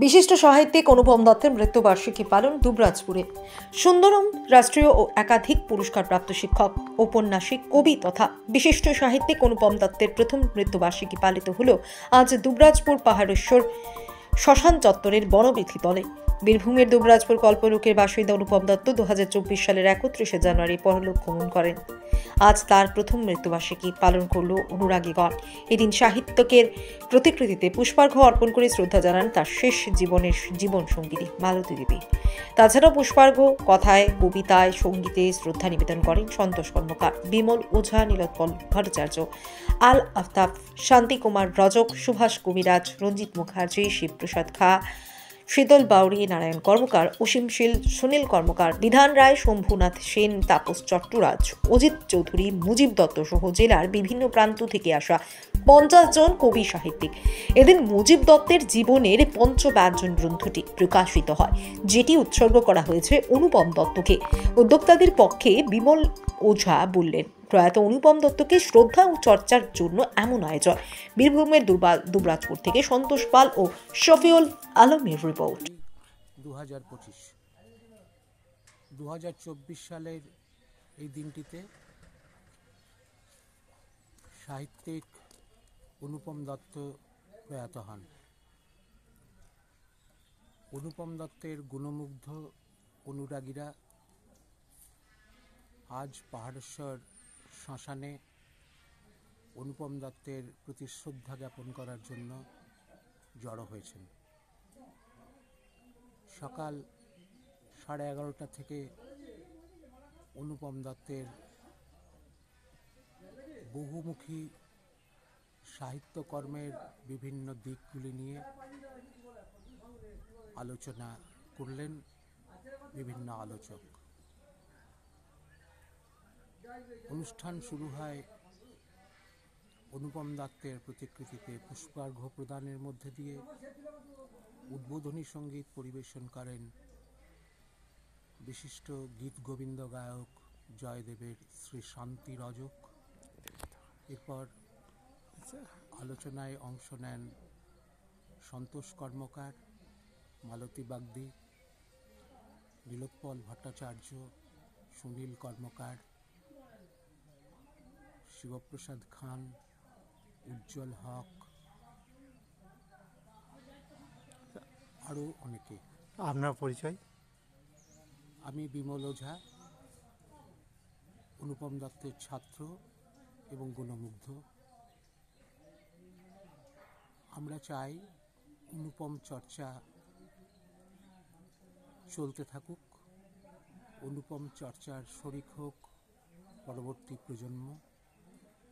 বিশিষ্ট সাহিত্যিক অনুপম দত্তের মৃত্যুবার্ষিকী পালন দুবরাজপুরে। সুন্দরম রাষ্ট্রীয় ও একাধিক পুরস্কারপ্রাপ্ত শিক্ষক, ঔপন্যাসিক, কবি তথা বিশিষ্ট সাহিত্যিক অনুপম দত্তের প্রথম মৃত্যুবার্ষিকী পালিত হল আজ দুবরাজপুর পাহাড়েশ্বর শ্মশান চত্বরের বনবিথি তলে। বীরভূমের দুবরাজপুর কল্পলোকের বাসিন্দা অনুপম দত্ত 2024 সালের 31 জানুয়ারি পরলোক গমন করেন। আজ তার প্রথম মৃত্যুবার্ষিকী পালন করল অনুরাগীগণ। এদিন সাহিত্যকের প্রতিকৃতিতে পুষ্পার্ঘ অর্পণ করে শ্রদ্ধা জানান তার শেষ জীবনের জীবন সঙ্গিনী মালতী দেবী। তাছাড়াও পুষ্পার্ঘ, কথায়, কবিতায়, সঙ্গীতে শ্রদ্ধা নিবেদন করেন সন্তোষ কর্মকার, বিমল ওঝা, নীলোৎপল ভট্টাচার্য, আল আফতাব, শান্তি কুমার রজক, সুভাষ কবিরাজ, রঞ্জিত মুখার্জি, শিবপ্রসাদ খা, শীতল বাউরি, নারায়ণ কর্মকার, অসীম শীল, সুনীল কর্মকার, বিধান রায়, শম্ভুনাথ সেন, তাপস চট্টরাজ, অজিত চৌধুরী, মুজিব দত্ত সহ জেলার বিভিন্ন প্রান্ত থেকে আসা 50 জন কবি সাহিত্যিক। এদিন মুজিব দত্তের জীবনের পঞ্চব্যঞ্জন গ্রন্থটি প্রকাশিত হয়, যেটি উৎসর্গ করা হয়েছে অনুপম দত্তকে। উদ্যোক্তাদের পক্ষে বিমল ওঝা বললেন, প্রয়াত অনুপম দত্তকে শ্রদ্ধা ও চর্চার জন্য এমন আয়োজন। বীরভূমের দুবরাজপুর থেকে সন্তোষ পাল ও শফিউল আলমের রিপোর্ট। 2024 সালের এই দিনটিতে সাহিত্যিক অনুপম দত্ত প্রয়াত হন। অনুপম দত্তের গুণমুগ্ধ অনুরাগীরা আজ পাহাড়েশ্বর শ্মশানে অনুপম দত্তের প্রতি শ্রদ্ধা জ্ঞাপন করার জন্য জড়ো হয়েছেন। সকাল 11:30 থেকে অনুপম দত্তের বহুমুখী সাহিত্যকর্মের বিভিন্ন দিকগুলি নিয়ে আলোচনা করলেন বিভিন্ন আলোচক। অনুষ্ঠান শুরু হয় অনুপম দত্তের প্রতিকৃতিতে পুষ্পার্ঘ্য প্রদানের মধ্যে দিয়ে। উদ্বোধনী সঙ্গীত পরিবেশন করেন বিশিষ্ট গীত গোবিন্দ গায়ক জয়দেবের শ্রী শান্তি রজক। এরপর আলোচনায় অংশ নেন সন্তোষ কর্মকার, মালতী বাগদি, নীলোৎপল ভট্টাচার্য, সুনীল কর্মকার, শিবপ্রসাদ খান, উজ্জ্বল হক, আরও অনেকে। আপনার পরিচয়? আমি বিমল ওঝা, অনুপম দত্তের ছাত্র এবং গুণমুগ্ধ। আমরা চাই অনুপম চর্চা চলতে থাকুক, অনুপম চর্চার শরিক হোক পরবর্তী প্রজন্ম।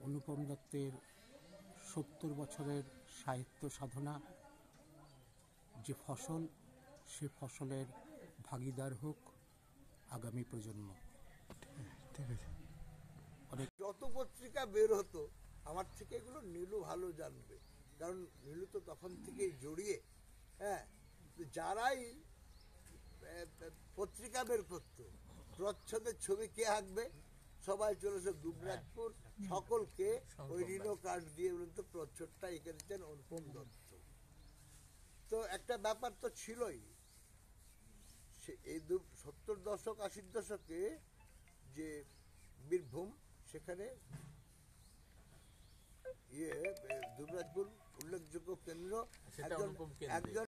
অনুপম দত্তের 70 বছরের সাহিত্য সাধনা যে ফসল, সে ফসলের ভাগিদার হোক আগামী প্রজন্ম। ঠিক আছে। যত পত্রিকা বের হতো আমার থেকে এগুলো নীলু ভালো জানবে, কারণ নীলু তো তখন থেকেই জড়িয়ে। যারাই পত্রিকা বের করতো, প্রচ্ছদের ছবি কে আঁকবে, সবাই চলেছে দুবরাজপুর, সকলকে ওই রিনো কার্ড দিয়ে বলতো প্রচ্ছদটা এঁকেছেন অনুপম দত্ত। তো একটা ব্যাপার তো ছিলই, এই 70 দশক 80 দশকে যে বীরভূম, সেখানে দুবরাজপুর উল্লেখযোগ্য কেন্দ্র। একজন